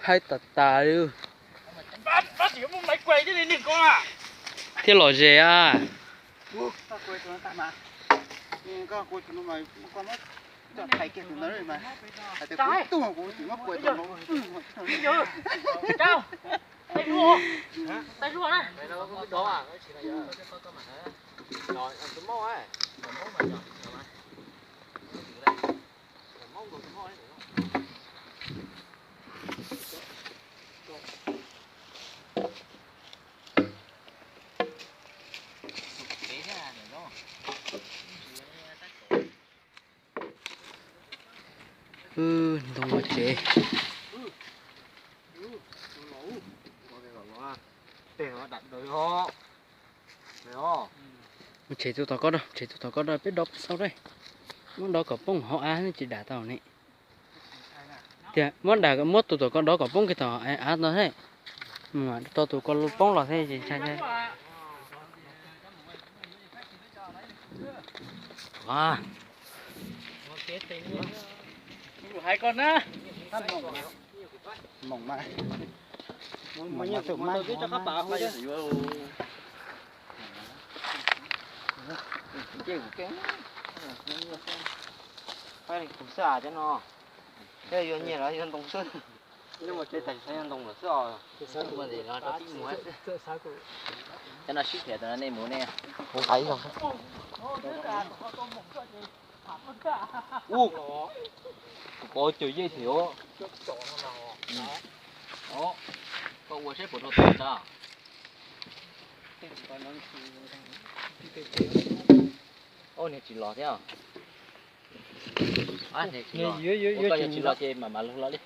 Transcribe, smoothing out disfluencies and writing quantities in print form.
hai tà luôn. Bắt thì cũng mấy quầy chứ đi con à. Thế lò dê à? Các quầy tụi nó tại mà. Các quầy tụi nó mà con mất. Thầy kia tụi nó rồi mà. Thầy cũng tung vào cũng chỉ mất quầy tụi nó. Cao. Tay đua. Tay đua này. Mày đâu có biết đó à? Nó chỉ là giờ. Rồi, ăn tôm mò ấy. Tôm mò mà nhở. Tôm mò tôm mò đấy. Đông mà chế. Tiền nó đặt đời ho. Đấy ho. Mà chế tụi tao có đâu, chế tụi tao có đâu biết đọc sau đây. Món đó có bông họ á nó chỉ đá tao này. Thì món đá cái mốt tụi tao có đó có bông cái tao á nó thế. Mà tụi con bông là thế gì sai sai. Wow. Hai con á. Mỏng mà. Mà nhiều thử mai cho các bà thôi chứ. Chơi của kén. Phải cũng xả cho nó. Chơi vô nhiều là dân đồng sơn. Nhưng mà chơi thành sai dân đồng là sao? Mà gì nó cho tí muối. Cho nó ship hết rồi nên muối nè. Không thấy không? Có chữ giới thiệu. Đó. Có mua xếp của nó tốt đó. Ô này chỉ lọt thế à? À này chỉ lọt. Có chỉ lọt chơi mà lúc đó đi.